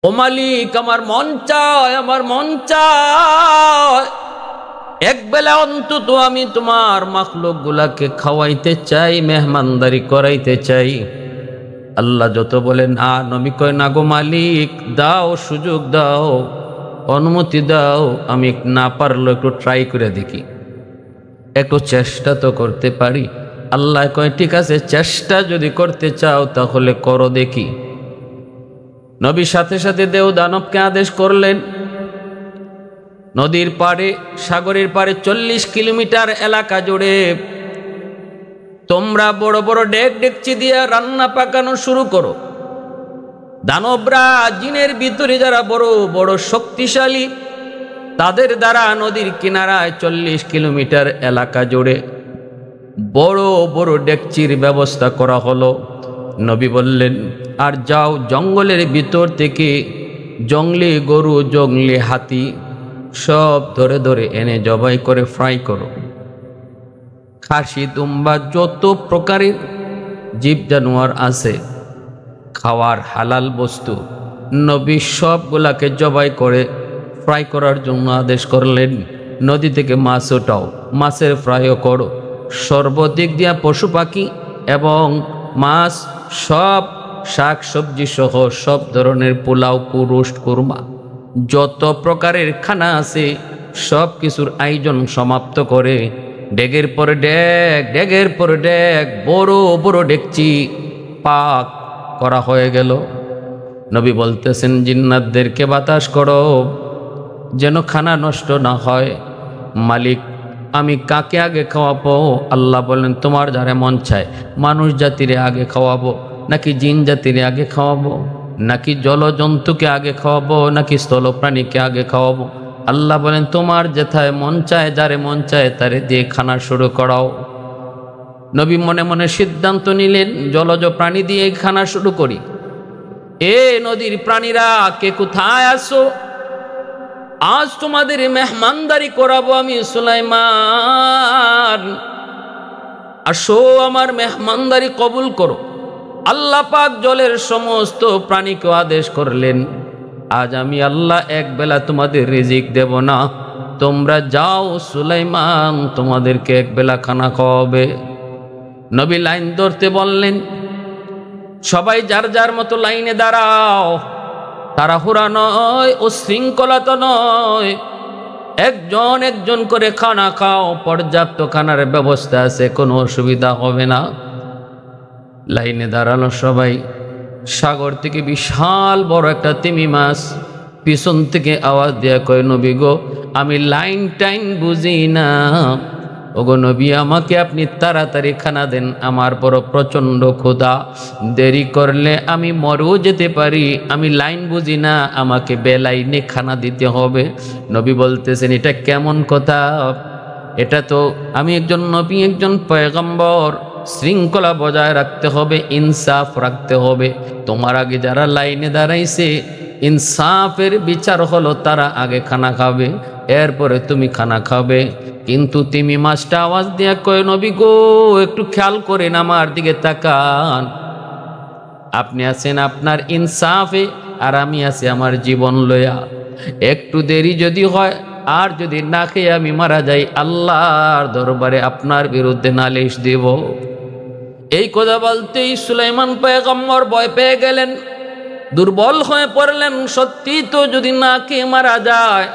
ও মালিক, আমার মন চায় এক বেলা অন্তত আমি তোমার মাখলুক গুলাকে খাওয়াইতে চাই, মেহমানদারি করাইতে চাই। আল্লাহ যত বলেন না, নবী কয় না গো মালিক, দাও, সুযোগ দাও, অনুমতি দাও, আমি না পারলো একটু ট্রাই করে দেখি, একটু চেষ্টা তো করতে পারি। আল্লাহ কয় ঠিক আছে, চেষ্টা যদি করতে চাও তাহলে করো দেখি। নবী সাথে সাথে দেও দানবকে আদেশ করলেন, নদীর পাড়ে, সাগরের পাড়ে 40 কিলোমিটার এলাকা জুড়ে তোমরা বড় বড় ডেকচি দিয়ে রান্না পাকানো শুরু করো। দানবরা, জিনের ভিতরে যারা বড় বড় শক্তিশালী, তাদের দ্বারা নদীর কিনারায় 40 কিলোমিটার এলাকা জুড়ে বড় বড় ডেকচির ব্যবস্থা করা হলো। নবী বললেন, আর যাও জঙ্গলের ভিতর থেকে জঙ্গলি গরু, জঙ্গলি হাতি সব ধরে ধরে এনে জবাই করে ফ্রাই করো। খাসি, দুম্বা, যত প্রকারের জীব জানোয়ার আছে খাওয়ার হালাল বস্তু, নবী সবগুলাকে জবাই করে ফ্রাই করার জন্য আদেশ করলেন। নদী থেকে মাছ ওঠাও, মাছের ফ্রাইও করো। সর্বদিক দিয়া পশু পাখি এবং মাছ, সব শাক সবজি সহ সব ধরনের পোলাও, রোস্ট, কুরমা, যত প্রকারের খানা আছে সব কিছুর আয়োজন সমাপ্ত করে ডেগের পরে ডেগ, বড় বড় ডেকচি পাক করা হয়ে গেল। নবী বলতেছেন, জিন্নাতদেরকে বাতাস করো যেন খানা নষ্ট না হয়। মালিক, আমি কাকে আগে খাওয়াবো? আল্লাহ বলেন, তোমার যারে মন চায়, মানুষ জাতিরে আগে খাওয়াবো, নাকি জিন জাতিরে আগে খাওয়াবো, নাকি জলজন্তুকে আগে খাওয়াবো, নাকি স্থলপ্রাণীকে আগে খাওয়াবো? আল্লাহ বলেন, তোমার যেথায় মন চায়, যারে মন চায় তারে দিয়ে খানা শুরু করাও। নবী মনে মনে সিদ্ধান্ত নিলেন, জলজ প্রাণী দিয়ে খানা শুরু করি। এ নদীর প্রাণীরা, কে কোথায় আসো? আজ তোমাদের মেহমানদারি করাবো আমি সুলাইমান, আসো আমার মেহমানদারি কবুল করো। আল্লাহ পাক জলের সমস্ত প্রাণীকে আদেশ করলেন, আজ আমি আল্লাহ এক বেলা তোমাদের রিজিক দেব না, তোমরা যাও, সুলাইমান তোমাদেরকে এক বেলা খানা খাওয়াবে। নবী লাইন ধরতে বললেন, সবাই যার যার মতো লাইনে দাঁড়াও, তাড়াহুড়া নয়, ও শৃঙ্খলাত নয়, একজন একজন করে খানা খাও, পর্যাপ্ত খানার ব্যবস্থা আছে, কোনো অসুবিধা হবে না। লাইনে দাঁড়ালো সবাই। সাগর থেকে বিশাল বড় একটা তিমি মাছ পিছন থেকে আওয়াজ দেয়া কয়, নবী গো, আমি লাইন টাইন বুঝি না, ওগো নবী, আমাকে আপনি তাড়াতাড়ি খানা দেন, আমার বড় প্রচণ্ড ক্ষুধা, দেরি করলে আমি মরেও যেতে পারি, আমি লাইন বুঝি না, আমাকে বেলাইনে খানা দিতে হবে। নবী বলতেছেন, এটা কেমন কথা? এটা তো আমি একজন নবী, একজন পয়গম্বর, শৃঙ্খলা বজায় রাখতে হবে, ইনসাফ রাখতে হবে। তোমার আগে যারা লাইনে দাঁড়াইছে, ইনসাফের বিচার হলো তারা আগে খানা খাবে, এরপরে তুমি খানা খাবে। কিন্তু তিমি মাছটা আওয়াজ দিয়া কয়, নবী গো, একটু খেয়াল করেন, আমার দিকে তাকান, আপনি আছেন আপনার ইনসাফে, আর আমি আছি আমার জীবন লয়া। একটু দেরি যদি হয়, আর যদি না খেয়ে আমি মারা যাই, আল্লাহর দরবারে আপনার বিরুদ্ধে নালিশ দেব। এই কথা বলতেই সুলাইমান পয়গম্বর ভয় পেয়ে গেলেন, দুর্বল হয়ে পড়লেন। সত্যি তো, যদি না খেয়ে মারা যায়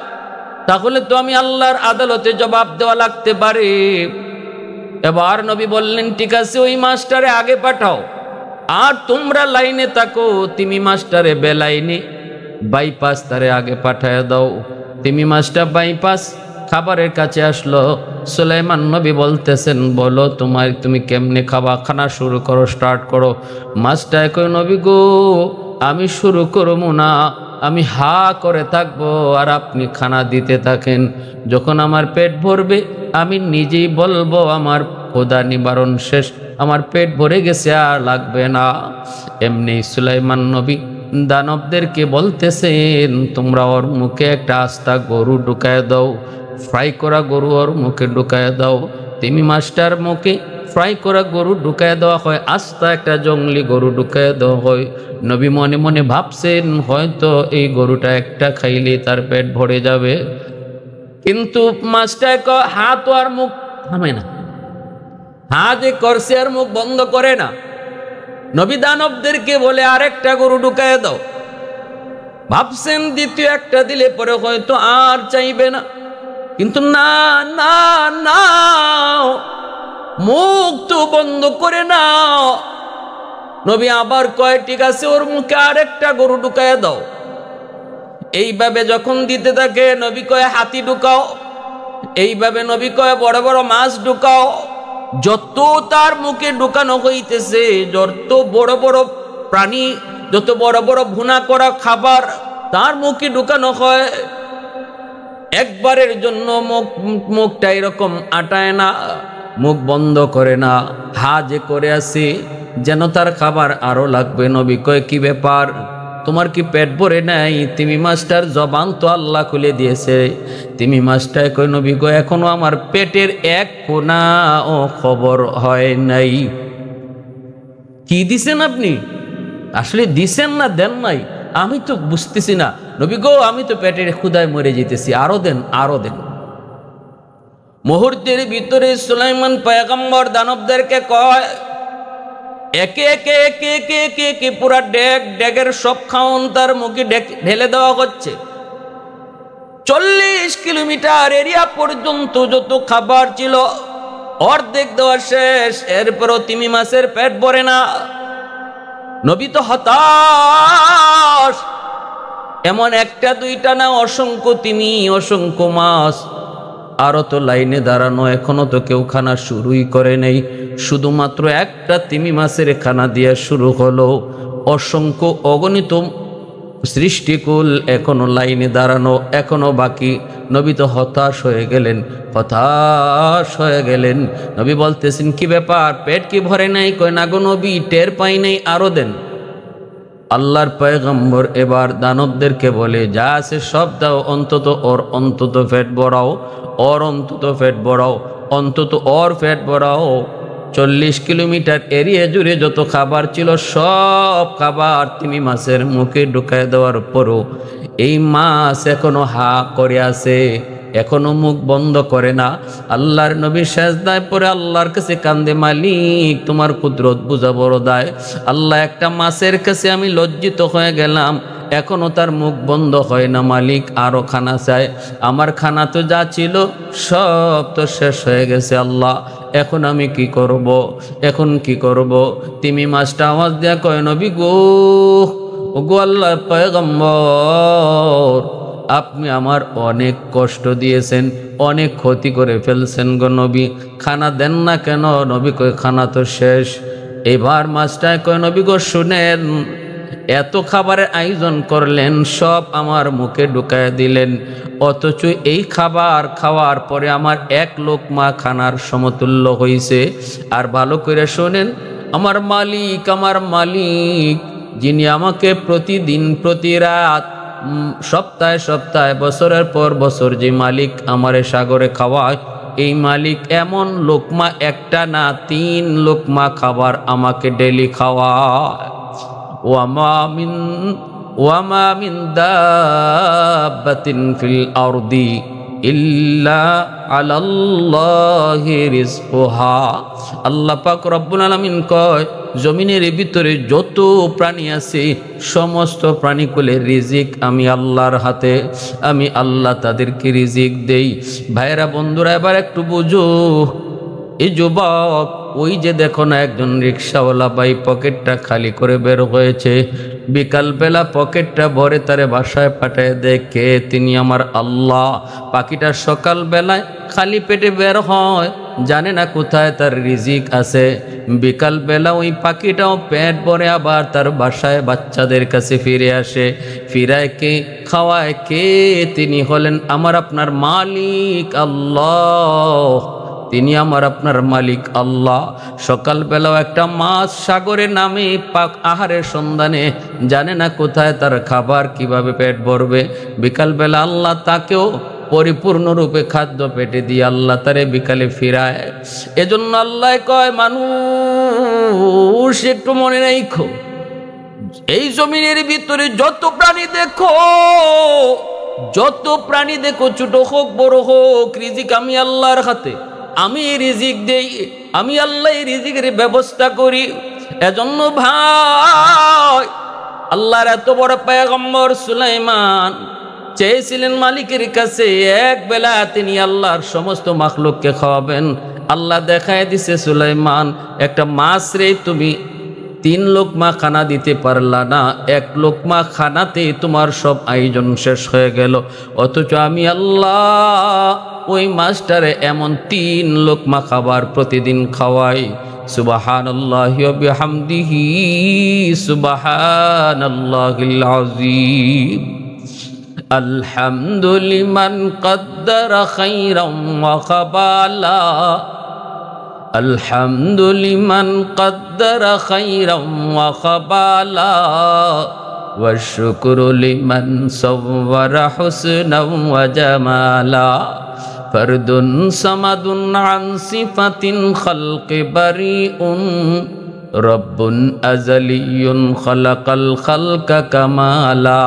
তাহলে তো আমি আল্লাহর আদালতে জবাব দেওয়া লাগতে পারে। এবার নবী বললেন, ঠিক আছে, ওই মাস্টারে আগে পাঠাও, আর তোমরা লাইনে থাকো, তিমি মাস্টারে বেলাইনে বাইপাস তারে আগে পাঠায় দাও। তিমি মাস্টার বাইপাস খাবারের কাছে আসলো। সুলাইমান নবী বলতেছেন, বলো তুমি কেমনে খাবা? খানা শুরু করো, স্টার্ট করো। মাস্টার কই, নবী গো, আমি শুরু করবো না, আমি হা করে থাকবো, আর আপনি খানা দিতে থাকেন। যখন আমার পেট ভরবে আমি নিজেই বলবো আমার ক্ষুধা নিবারণ শেষ, আমার পেট ভরে গেছে, আর লাগবে না। এমনি সুলাইমান নবী দানবদেরকে বলতেছেন, তোমরা ওর মুখে একটা আস্তা গরু ঢুকায় দাও, ফ্রাই করা গরু ওর মুখে ঢুকায় দাও। তিমি মাস্টার মুখে ফ্রাই করা গরু ঢুকায় দেওয়া হয়, আস্তা একটা জঙ্গলি গরু ঢুকায় দেওয়া হয়। নবী মনে মনে ভাবছেন হয়তো এই গরুটা একটা খাইলে তার পেট ভরে যাবে, কিন্তু মাছটা হাত আর মুখ থামে না, হাত করছে আর মুখ বন্ধ করে না। নবী দানবদেরকে বলে আরেকটা গরু ঢুকায় দাও। ভাবছেন দ্বিতীয় একটা দিলে পরে হয়তো আর চাইবে না, কিন্তু না না না, মুখ তো বন্ধ করে না। নবী আবার কয় ঠিক আছে, ওর মুখে আরেকটা গরু ঢুকায় দাও। এইভাবে যখন দিতে থাকে নবী কয় হাতি ঢুকাও, এইভাবে নবী কয় বড় বড় মাছ ঢুকাও। যত তার মুখে ঢুকানো হইতেছে, যত বড় বড় প্রাণী, যত বড় বড় ভুনা করা খাবার তার মুখে ঢুকানো হয়, একবারের জন্য মুখটা এরকম আটায় না, মুখ বন্ধ করে না, হা যে করে আসে যেন তার খাবার আরো লাগবে। নবী কয় কি ব্যাপার, তোমার কি পেট ভরে নাই? তিমি মাছটার জবান তো আল্লাহ খুলে দিয়েছে। তিমি মাছটায় কয় নবী কয় এখনো আমার পেটের এক কোনা ও খবর হয় নাই। কি দিছেন আপনি? আসলে দিছেন না দেন নাই আমি তো বুঝতেছি না। নবী গো আমি তো পেটের ক্ষুধায় মরে যেতেছি, আরো দেন আরো দেন। মুহূর্তের ভিতরে সুলাইমান পয়গম্বর দানবদেরকে কয় একে একে একে একে একে একে পুরা ডেগের সব খাওন তার মুখে ঢেলে দেওয়া হচ্ছে। 40 কিলোমিটার এরিয়া পর্যন্ত যত খাবার ছিল অর্ধেক দেওয়া শেষ, এরপরও তিমি মাছের পেট ভরে না। নবী তো হতাশ, এমন একটা দুইটা না, অসংখ্য তিমি, অসংখ্য মাছ, আরো তো লাইনে দাঁড়ানো, এখনো তো কেউ খানা শুরুই করে নেই। শুধুমাত্র একটা তিমি মাছের খানা দিয়ে শুরু হলো, অসংখ্য অগণিত সৃষ্টিকুল এখনো লাইনে দাঁড়ানো, এখনো বাকি। নবী তো হতাশ হয়ে গেলেন, হতাশ হয়ে গেলেন। নবী বলতেছেন কি ব্যাপার, পেট কি ভরে নাই? কয় না গো নবী, টের পাই নাই, আরো দেন। আল্লাহর পয়গম্বর এবার দানবদেরকে বলে যা আছে সব দাও, অন্তত ওর অন্তত পেট ভরাও, ওর অন্তত পেট ভরাও, অন্তত ওর পেট ভরাও। 40 কিলোমিটার এরিয়া জুড়ে যত খাবার ছিল সব খাবার তিমি মাছের মুখে ঢুকায় দেওয়ার পরও এই মাছ এখনো হা করে আছে, এখনো মুখ বন্ধ করে না। আল্লাহর নবী সেজদায় পড়ে আল্লাহর কাছে কান্দে, মালিক তোমার কুদরত বুঝা বড় দায়। আল্লাহ, একটা মাছের কাছে আমি লজ্জিত হয়ে গেলাম, এখনো তার মুখ বন্ধ হয় না। মালিক আরো খানা চায়, আমার খানা তো যা ছিল সব তো শেষ হয়ে গেছে। আল্লাহ এখন আমি কি করব, এখন কি করব? তিমি মাছটা আওয়াজ দেয়া কয় নবী গো, ওগো আল্লাহর পয়গম্বর, আপনি আমার অনেক কষ্ট দিয়েছেন, অনেক ক্ষতি করে ফেলছেন গো নবী, খানা দেন না কেন? নবী কয় খানা তো শেষ। এবার মাছটায় কয় নবী গো শুনেন, এত খাবারের আয়োজন করলেন, সব আমার মুখে ঢুকায় দিলেন, অথচ এই খাবার খাওয়ার পরে আমার এক লোকমা খানার সমতুল্য হয়েছে। আর ভালো করে শোনেন, আমার মালিক, আমার মালিক যিনি আমাকে প্রতিদিন প্রতি রাত সপ্তাহে সপ্তাহে বছরের পর বছর যে মালিক আমারে সাগরে খাওয়ায়, এই মালিক এমন লোকমা একটা না 3 লোকমা খাবার আমাকে ডেলি খাওয়ায়। ওয়ামা মিন দাব্বাতিন ফিল আরদি ইল্লা আলাল্লাহি রিজকুহা। আল্লাহ পাক রব্বুল আলামিন কয়, জমিনের ভিতরে যত প্রাণী আছে সমস্ত প্রাণীকুলের রিজিক আমি আল্লাহর হাতে, আমি আল্লাহ তাদেরকে রিজিক দেই। ভাইরা বন্ধুরা এবার একটু বুঝো, এই যুবক ওই যে দেখো না একজন রিক্সাওয়ালা ভাই পকেটটা খালি করে বের হয়েছে, বিকালবেলা পকেটটা ভরে তারে বাসায় পাঠায় দেয় কে? তিনি আমার আল্লাহ। পাখিটা সকালবেলায় খালি পেটে বের হয়, জানে না কোথায় তার রিজিক আছে। বিকালবেলা ওই পাখিটাও পেট ভরে আবার তার বাসায় বাচ্চাদের কাছে ফিরে আসে। ফিরায় কে? খাওয়ায় কে? তিনি হলেন আমার আপনার মালিক আল্লাহ, তিনি আমার আপনার মালিক আল্লাহ। সকালবেলাও একটা মাছ সাগরে নামে পাক আহারের সন্ধানে, জানে না কোথায় তার খাবার, কিভাবে পেট ভরবে। বিকালবেলা আল্লাহ তাকেও পরিপূর্ণরূপে খাদ্য পেটে দিয়ে আল্লাহ তারে বিকালে ফিরায়। এজন্য আল্লাহ কয়, মানুষ একটু মনে রাখো, এই জমিনের ভিতরে যত প্রাণী দেখো, ছোট হোক বড় হোক, রিজিক আমি আল্লাহর হাতে, আমি রিজিক দেই, আমি আল্লাহ রিজিকের ব্যবস্থা করি। এজন্য ভাই, আল্লাহর এত বড় পয়গম্বর সুলাইমান চেয়েছিলেন মালিকের কাছে এক বেলা তিনি আল্লাহর সমস্ত মাখলুককে খাওয়াবেন। আল্লাহ দেখায় দিছে, সুলাইমান একটা মাছ রে তুমি 3 লোকমা খানা দিতে পারলা না, 1 লোকমা খানাতে তোমার সব আয়োজন শেষ হয়ে গেল। অথচ আমি আল্লাহ ওই মাছটারে এমন 3 লোকমা খাবার প্রতিদিন খাওয়াই। সুবহানাল্লাহি ওয়া বিহামদিহি সুবহানাল্লাহিল আযীম। আলহামদুলিমান কদ্দারা খাইরাম ওয়া খাবালা, আলহামদুলিমান কদ্দারা খাইরাম ওয়া খাবালা, ওয়া শুকরু লিমান সাওয়ারা হুসনাও ওয়া জামালা। ফরদুন সামাদুন আন সিফাতিন খালকি বারিউন, রব্বুন আযালিয়ুন খালাকাল খালকা কামালা।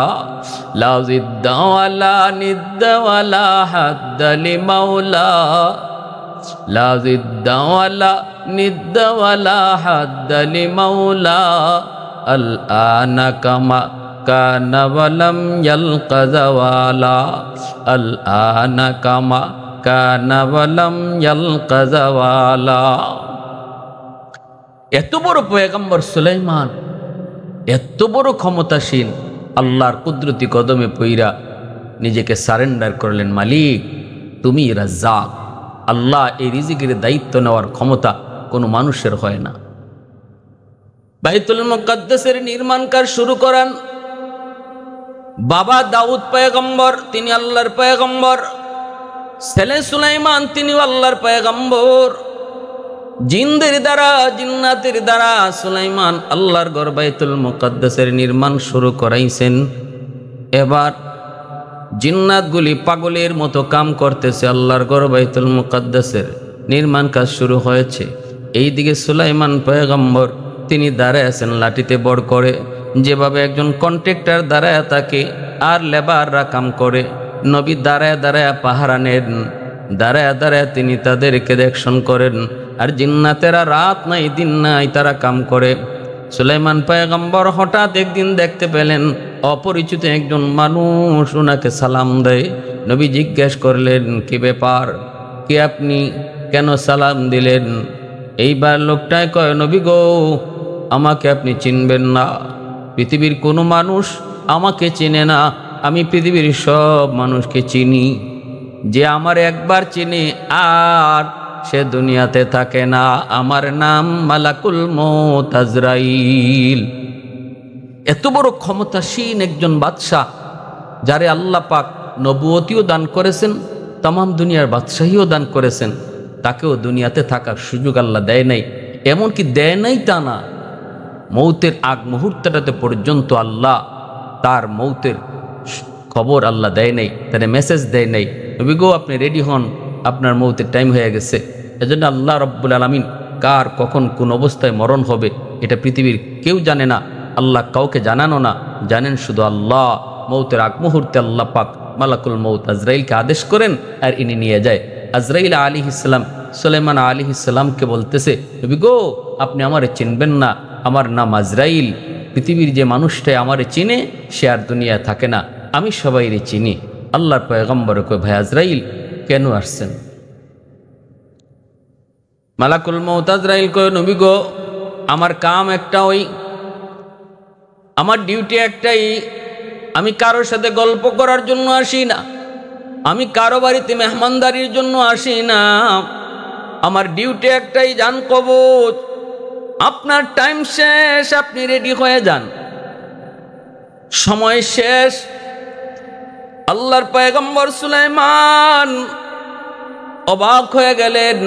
লা জিদ্দা ওয়ালা নিদ্দা ওয়ালা হাদ্দা লিমাওলা, লা জিদ্দা ওয়ালা নিদ্দা ওয়ালা হাদ্দা লিমাওলা। আল আনা কামা কানা ওয়ালাম ইয়ালকা যাওয়ালা, আল আনা কামা কানা ওয়ালাম ইয়ালকা যাওয়ালা। এত বড় পয়গম্বর সুলাইমান, এত বড় ক্ষমতাসীন, আল্লাহর কুদরতি কদমে পইরা নিজেকে সারেন্ডার করলেন। মালিক তুমি রাজ্জাক, আল্লাহ এই রিজিকের দায়িত্ব নেওয়ার ক্ষমতা কোনো মানুষের হয় না। বাইতুল মুকাদ্দাসের নির্মাণ কাজ শুরু করান বাবা দাউদ পয়গম্বর, তিনি আল্লাহর পয়গম্বর। ছেলে সুলাইমান, তিনি আল্লাহর পয়গম্বর। জিনদের দ্বারা, জিন্নাতের দ্বারা সুলাইমান আল্লাহর ঘর বাইতুল মুকাদ্দাসের নির্মাণ শুরু করাইছেন। এবার জিন্নাতগুলি পাগলের মতো কাম করতেছে, আল্লাহর ঘর বাইতুল মুকাদ্দাসের নির্মাণ কাজ শুরু হয়েছে। এইদিকে সুলাইমান পয়গম্বর তিনি দাঁড়ায় আছেন লাঠিতে বড় করে, যেভাবে একজন কন্ট্রাক্টর দাঁড়ায় থাকে আর লেবাররা কাম করে, নবী দাঁড়ায় দাঁড়ায় পাহারা নেন, দাঁড়ায় দাঁড়ায় তিনি তাদেরকে দেখশন করেন। আর জিন্নাতেরা রাত নাই দিন নাই তারা কাম করে। সুলাইমান পয়গম্বর হঠাৎ একদিন দেখতে পেলেন অপরিচিত একজন মানুষ ওনাকে সালাম দেয়। নবী জিজ্ঞেস করলেন, কি ব্যাপার, কি আপনি কেন সালাম দিলেন? এইবার লোকটাই কয়, নবী গো, আমাকে আপনি চিনবেন না, পৃথিবীর কোনো মানুষ আমাকে চিনে না, আমি পৃথিবীর সব মানুষকে চিনি। যে আমার একবার চিনে আর সে দুনিয়াতে থাকে না, আমার নাম মালাকুল মউত আজরাইল। এত বড় ক্ষমতাসীন একজন বাদশাহ, যারে আল্লাহ পাক নবুয়তিও দান করেছেন, তামাম দুনিয়ার বাদশাহীও দান করেছেন, তাকেও দুনিয়াতে থাকার সুযোগ আল্লাহ দেয় নাই। এমনকি দেয় নাই তা না, মৌতের আগ মুহূর্তটাতে পর্যন্ত আল্লাহ তার মৌতের খবর আল্লাহ দেয় নাই, তার মেসেজ দেয় নাই, নবী গো আপনি রেডি হন, আপনার মৌতের টাইম হয়ে গেছে। এজন্য আল্লাহ রব্বুল আলামিন কার কখন কোন অবস্থায় মরণ হবে এটা পৃথিবীর কেউ জানে না, আল্লাহ কাউকে জানানো না, জানেন শুধু আল্লাহ। মৌতের আগ মুহূর্তে আল্লাহ পাক মালাকুল মউত আজরাইলকে আদেশ করেন আর ইনি নিয়ে যায়। আজরাইল আলাইহিস সালাম সুলাইমান আলাইহিস সালামকে বলতেছে, নবী গো আপনি আমারে চিনবেন না, আমার নাম আজরাইল, পৃথিবীর যে মানুষটাই আমারে চিনে সে আর দুনিয়া থাকে না, আমি সবাইরে চিনি। আল্লাহর পয়গম্বর কয়, ভাই আজরাইল কেন আসছেন? মালাকুল মউত আজরাইল কয়, নবী গো আমার কাম একটা, ওই আমার ডিউটি একটাই, আমি কারোর সাথে গল্প করার জন্য আসি না, আমি কারো বাড়িতে মেহমানদারির জন্য আসি না, আমার ডিউটি একটাই, জান কবজ। আপনার টাইম শেষ, আপনি রেডি হয়ে যান, সময় শেষ। আল্লাহর পয়গম্বর সুলাইমান অবাক হয়ে গেলেন,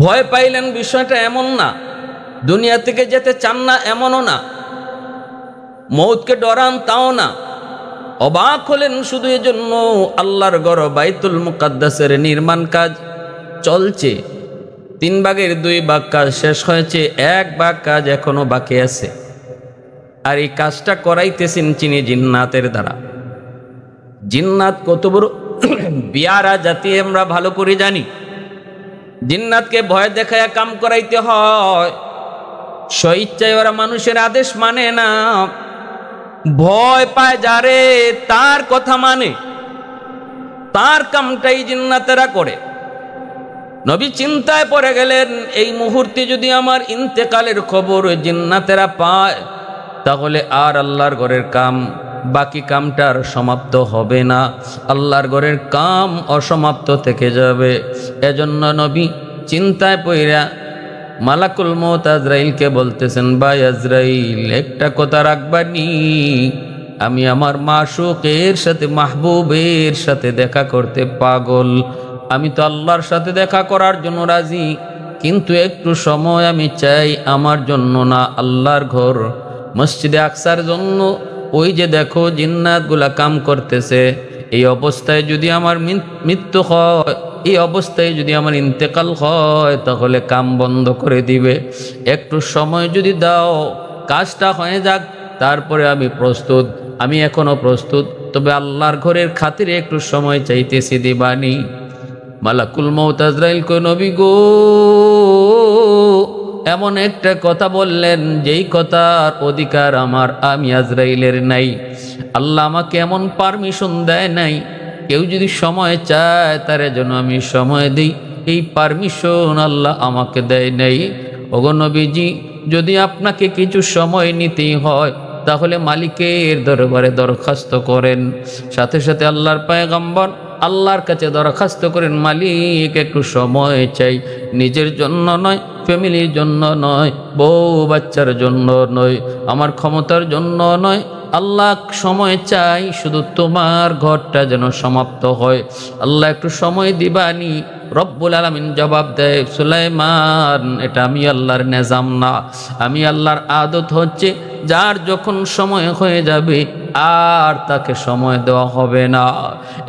ভয় পাইলেন। বিষয়টা এমন না, দুনিয়া থেকে যেতে চান না এমনও না, মৌতকে ডরান তাও না, অবাক হলেন শুধু এজন্য, আল্লাহর ঘর বাইতুল মুকাদ্দাসের নির্মাণ কাজ চলছে। 3 ভাগের 2 ভাগ কাজ শেষ হয়েছে, 1 ভাগ কাজ এখনো বাকি আছে। আর এই কাজটা করাইতেছেন চিনি জিন্নাতের দ্বারা। জিন্নাত কত বড় বিয়ারা জাতি আমরা ভালো করে জানি। জিন্নাতকে ভয় দেখায় কাম করাইতে হয়, স্বইচ্ছায় ওরা মানুষের আদেশ মানে না, ভয় পায় যারে তার কথা মানে, তার কামটাই জিন্নাতেরা করে। নবী চিন্তায় পড়ে গেলেন, এই মুহূর্তে যদি আমার ইন্তেকালের খবর জিন্নাতেরা পায় তাহলে আর আল্লাহর ঘরের কাম, বাকি কামটার সমাপ্ত হবে না, আল্লাহর ঘরের কাম অসমাপ্ত থেকে যাবে। এজন্য নবী চিন্তায় পড়া মালাকুল মউত আজরাইলকে বলতেছেন, ভাই আজরাইল, একটা কথা রাখবানি, আমি আমার মাশউকের সাথে, মাহবুবের সাথে দেখা করতে পাগল। আমি তো আল্লাহর সাথে দেখা করার জন্য রাজি, কিন্তু একটু সময় আমি চাই, আমার জন্য না, আল্লাহর ঘর মসজিদে আকসার জন্য। ওই যে দেখো জিন্নাতগুলা কাম করতেছে, এই অবস্থায় যদি আমার মৃত্যু হয়, এই অবস্থায় যদি আমার ইন্তেকাল হয়, তাহলে কাম বন্ধ করে দিবে। একটু সময় যদি দাও, কাজটা হয়ে যাক, তারপরে আমি প্রস্তুত। আমি এখনো প্রস্তুত, তবে আল্লাহর ঘরের খাতিরে একটু সময় চাইতেছি, দিবানি। মালাকুল মউত আজরাইল কই, নবী গো, এমন একটা কথা বললেন যেই কথার অধিকার আমার, আমি আজরাইলের নাই। আল্লাহ আমাকে এমন পারমিশন দেয় নাই, কেউ যদি সময় চায় তার জন্য আমি সময় দিই, এই পারমিশন আল্লাহ আমাকে দেয় নাই। ওগো নবীজি, যদি আপনাকে কিছু সময় নিতেই হয় তাহলে মালিকের দরবারে দরখাস্ত করেন। সাথে সাথে আল্লাহর পয়গম্বর আল্লাহর কাছে দরখাস্ত করেন, মালিক একটু সময় চাই, নিজের জন্য নয়, ফ্যামিলির জন্য নয়, বউ বাচ্চার জন্য নয়, আমার ক্ষমতার জন্য নয়, আল্লাহ সময় চাই, শুধু তোমার ঘরটা যেন সমাপ্ত হয়। আল্লাহ একটু সময় দিবানি। রব্বুল আলামিন জবাব দেয়, সুলাইমান, এটা আমি আল্লাহর নিজাম না, আমি আল্লাহর আদত হচ্ছে, যার যখন সময় হয়ে যাবে আর তাকে সময় দেওয়া হবে না।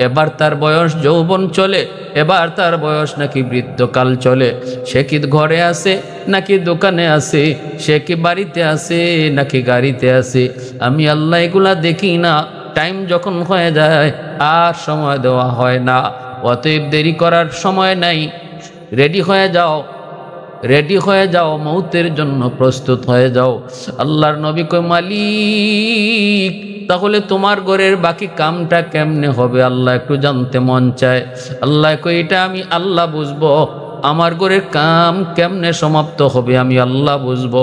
এবার তার বয়স যৌবন চলে, এবার তার বয়স নাকি বৃদ্ধকাল চলে। সে কি ঘরে আছে নাকি দোকানে আছে, সে কি বাড়িতে আছে নাকি গাড়িতে আছে, আমি আল্লাহ এগুলা দেখি না। টাইম যখন হয়ে যায় আর সময় দেওয়া হয় না। অতএব দেরি করার সময় নাই, রেডি হয়ে যাও, রেডি হয়ে যাও, মৌতের জন্য প্রস্তুত হয়ে যাও। আল্লাহর নবী কয়, মালিক, তাহলে তোমার ঘরের বাকি কামটা কেমনে হবে? আল্লাহ একটু জানতে মন চায়। আল্লাহ কয়, এটা আমি আল্লাহ বুঝবো, আমার ঘরের কাম কেমনে সমাপ্ত হবে আমি আল্লাহ বুঝবো।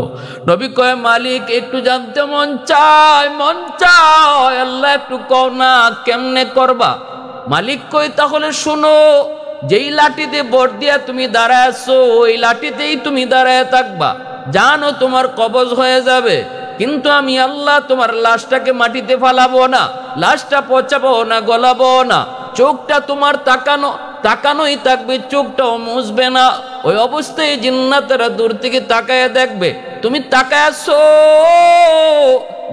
নবী কয়, মালিক, একটু জানতে মন চায়, মন চায়, আল্লাহ একটু কও না কেমনে করবা। মালিক কয়, তাহলে শুনো, যেই লাঠিতে বট দিয়া তুমি দাঁড়ায় আছো, ওই লাঠিতেই তুমি দাঁড়ায় থাকবা, জানো তোমার কবজ হয়ে যাবে, কিন্তু আমি আল্লাহ তোমার লাশটাকে মাটিতে ফালাবো না, লাশটা পচাবো না, গলাবো না, চোখটা তোমার তাকানোই থাকবে, চোখটাও মুছবে না। ওই অবস্থায় জিন্নাতেরা দূর থেকে তাকায় দেখবে তুমি তাকায় আছো,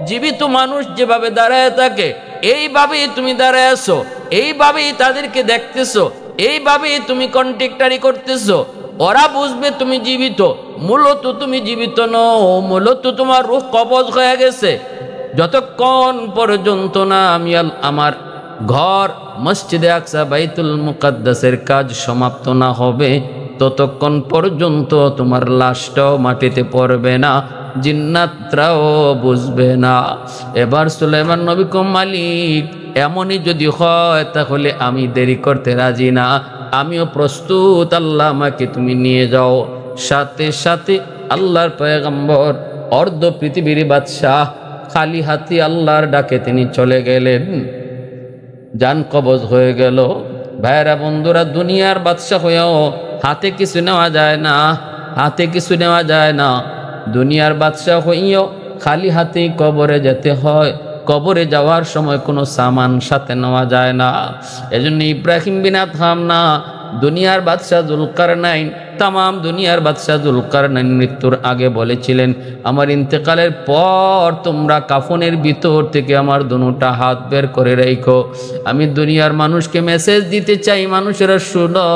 জীবিত মানুষ যেভাবে দাঁড়ায় থাকে এইভাবেই তুমি দাঁড়ায় আছো, এইভাবেই তাদেরকে দেখতেছো, এইভাবেই তুমি কন্ট্যাক্টারি করতেছো। ওরা বুঝবে তুমি জীবিত, মূলত তুমি জীবিত নও, মূলত তোমার রূহ কবজ হয়ে গেছে। যতক্ষণ পর্যন্ত না আমি আমার ঘর মসজিদে আকসা বাইতুল মুকাদ্দাসের কাজ সমাপ্ত না হবে, ততক্ষণ পর্যন্ত তোমার লাশটাও মাটিতে পড়বে না, জিন্নাতরাও বুঝবে না। এবার সুলাইমান নবী কো, মালিক, এমনই যদি হয় তাহলে আমি দেরি করতে রাজি না, আমিও প্রস্তুত, আল্লাহ আমাকে তুমি নিয়ে যাও। সাথে সাথে আল্লাহর পয়গম্বর অর্ধ পৃথিবীর বাদশাহ খালি হাতি আল্লাহর ডাকে তিনি চলে গেলেন, জান কবজ হয়ে গেল। ভাইরা বন্ধুরা, দুনিয়ার বাদশাহ হয়েও হাতে কিছু নেওয়া যায় না, হাতে কিছু নেওয়া যায় না। দুনিয়ার বাদশাহ হইও খালি হাতেই কবরে যেতে হয়, কবরে যাওয়ার সময় কোনো সামান সাথে নেওয়া যায় না। এজন্য ইব্রাহিম বিন আদহাম না, দুনিয়ার বাদশাহ জুলকারনাইন তামাম দুনিয়ার বাদশাহ যুলকারনাইন মৃত্যুর আগে বলেছিলেন, আমার ইন্তেকালের পর তোমরা কাফনের ভিতর থেকে আমার দুটা হাত বের করে রেখো। আমি দুনিয়ার মানুষকে মেসেজ দিতে চাই, মানুষেরা শুনো,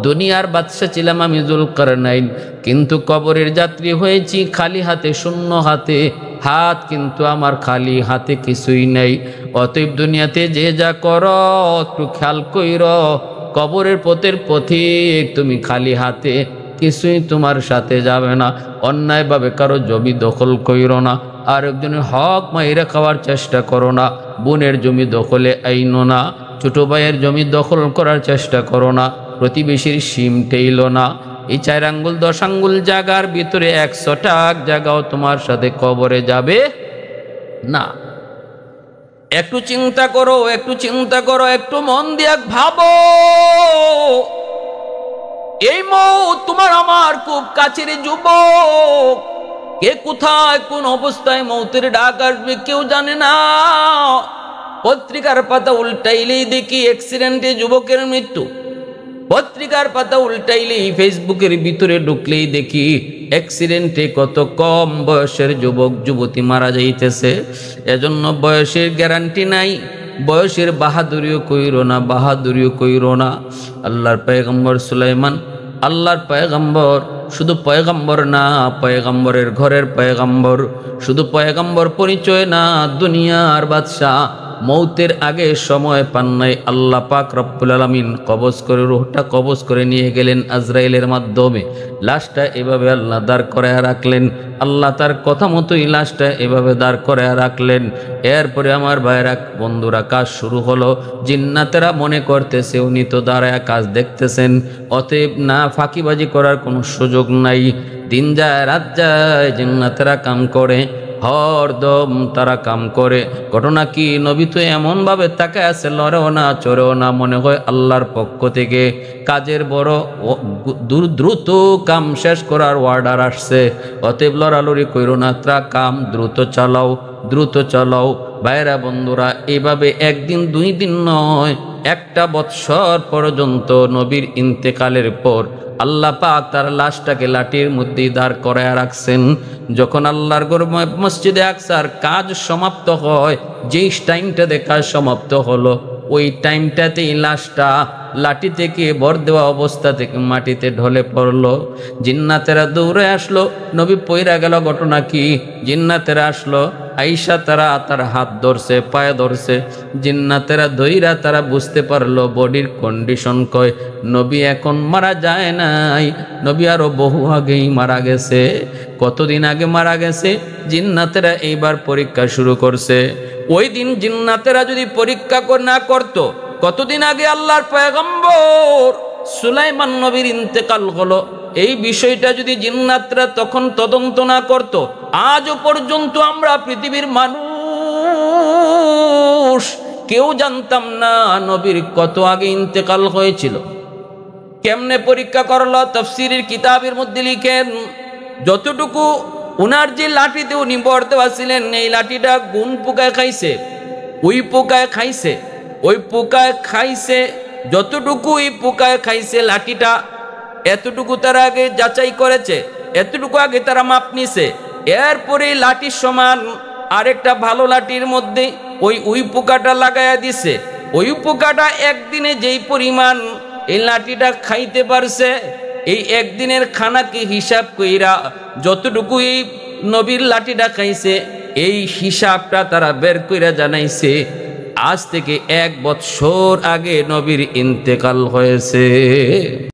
দুনিয়ার বাদশা ছিলাম আমি যুলকারনাইন, কিন্তু কবরের যাত্রী হয়েছি খালি হাতে, শূন্য হাতে। হাত কিন্তু আমার খালি, হাতে কিছুই নেই। অতএব দুনিয়াতে যে যা করো একটু খেয়াল কইর, কবরের পথের পথিক তুমি খালি হাতে, কিছুই তোমার সাথে যাবে না। অন্যায়ভাবে কারো জমি দখল কইরো না, আর একজনের হক মাইরা খাওয়ার চেষ্টা করো না, বোনের জমি দখলে আইনো না, ছোট ভাইয়ের জমি দখল করার চেষ্টা করো না, প্রতিবেশীর সিম টেইলো না। এই 4 আঙ্গুল 10 আঙ্গুল জায়গার ভিতরে 100টা জায়গাও তোমার সাথে কবরে যাবে না। একটু চিন্তা করো, একটু চিন্তা করো, একটু মন দিয়ে ভাবো, এই মৌত তোমার আমার খুব কাছের যুবক, কে কোথায় কোন অবস্থায় মৌতের ডাক আসবে কেউ জানে না। পত্রিকার পাতা উল্টাইলেই দেখি অ্যাক্সিডেন্টে যুবকের মৃত্যু, পত্রিকার পাতা উল্টাইলেই ফেসবুকের ভিতরে ঢুকলেই দেখি অ্যাক্সিডেন্টে কত কম বয়সের যুবক যুবতী মারা যাইতেছে। এজন্য বয়সের গ্যারান্টি নাই, বয়সের বাহাদুরিও কইরো না, বাহাদুরিও কইরো না। আল্লাহর পয়গম্বর সুলাইমান, আল্লাহর পয়গম্বর, শুধু পয়গম্বর না, পয়গম্বরের ঘরের পয়গম্বর, শুধু পয়গম্বর পরিচয় না, দুনিয়ার বাদশা, মৌতের আগে সময় পান নাই, আল্লাহ পাক রব্বুল আলামিন কবজ করে, রূহটা কবজ করে নিয়ে গেলেন আজরাইলের মাধ্যমে। লাশটা এভাবে আল্লাহ দাঁড় করায় রাখলেন, আল্লাহ তার কথা মতোই লাশটা এভাবে দাঁড় করায় রাখলেন। এরপরে আমার ভাইরা বন্ধুরা কাজ শুরু হলো। জিন্নাতেরা মনে করতেছে উনি তো দাঁড়ায় কাজ দেখতেছেন, অতএব না ফাঁকিবাজি করার কোনো সুযোগ নাই। দিন যায় রাত যায়, জিন্নাতেরা কাম করে, হরদম তারা কাম করে। ঘটনা কি, নবী তো এমনভাবে তাকায় আছে, লড়েও না চড়েও না, মনে হয় আল্লাহর পক্ষ থেকে কাজের বড় দ্রুত কাম শেষ করার অর্ডার আসছে। অতএব লড়ালড়ি কইরো না, তা কাম দ্রুত চালাও, দ্রুত চালাও। ভাইরা বন্ধুরা, এইভাবে একদিন 2 দিন নয়, 1টা বৎসর পর্যন্ত নবীর ইন্তেকালের পর আল্লাহ পাক তার লাশটাকে লাঠির মধ্যেই দাঁড় করায় রাখছেন। যখন আল্লাহর ঘর মসজিদে আকসার কাজ সমাপ্ত হয়, যেই টাইমটাতে কাজ সমাপ্ত হলো, ওই টাইমটাতেই লাশটা লাঠি থেকে ভর দেওয়া অবস্থা থেকে মাটিতে ঢলে পড়লো। জিন্নাতেরা দৌড়ে আসলো, নবী পইরা গেল। ঘটনা কি, জিন্নাতেরা আসলো, আইসা তারা তার হাত ধরছে, পায়ে ধরছে। জিন্নাতেরা ধইরা তারা বুঝতে পারলো বডির কন্ডিশন কয় নবী এখন মারা যায় নাই, নবী আরো বহু আগেই মারা গেছে। কতদিন আগে মারা গেছে? জিন্নাতেরা এইবার পরীক্ষা শুরু করছে। ওই দিন জিন্নাতেরা যদি পরীক্ষা না করতো, কতদিন আগে আল্লাহর পয়গম্বর সুলাইমান নবীর ইন্তেকাল হলো, এই বিষয়টা যদি জিন্নাতরা তখন তদন্ত না করত, আজও পর্যন্ত আমরা পৃথিবীর মানুষ কেউ জানতাম না নবীর কত আগে ইন্তেকাল হয়েছিল। কেমনে পরীক্ষা করলো? তাফসীরের কিতাবের মধ্যে লিখেন, যতটুকু উনার যে লাঠিতে উনি বর দেওয়া ছিলেন, এই লাঠিটা গুণ পোকায় খাইছে, ওই পোকায় খাইছে, ওই পোকায় খাইছে, যতটুকু ওই পোকায় খাইছে লাঠিটা, এতটুকু তারা আগে যাচাই করেছে, এতটুকু আগে তারা মাপ নিছে। এরপরে লাঠির সমান আরেকটা ভালো লাঠির মধ্যে ওই পোকাটা লাগাইয়া দিছে। ওই পোকাটা একদিনে যেই পরিমাণ এই লাঠিটা খাইতে পারছে, এই একদিনের খানাকে হিসাব কইরা যতটুকু এই নবীর লাঠিটা খাইছে, এই হিসাবটা তারা বের কইরা জানাইছে আজ থেকে 1 বৎসর আগে নবীর ইন্তেকাল হয়েছে।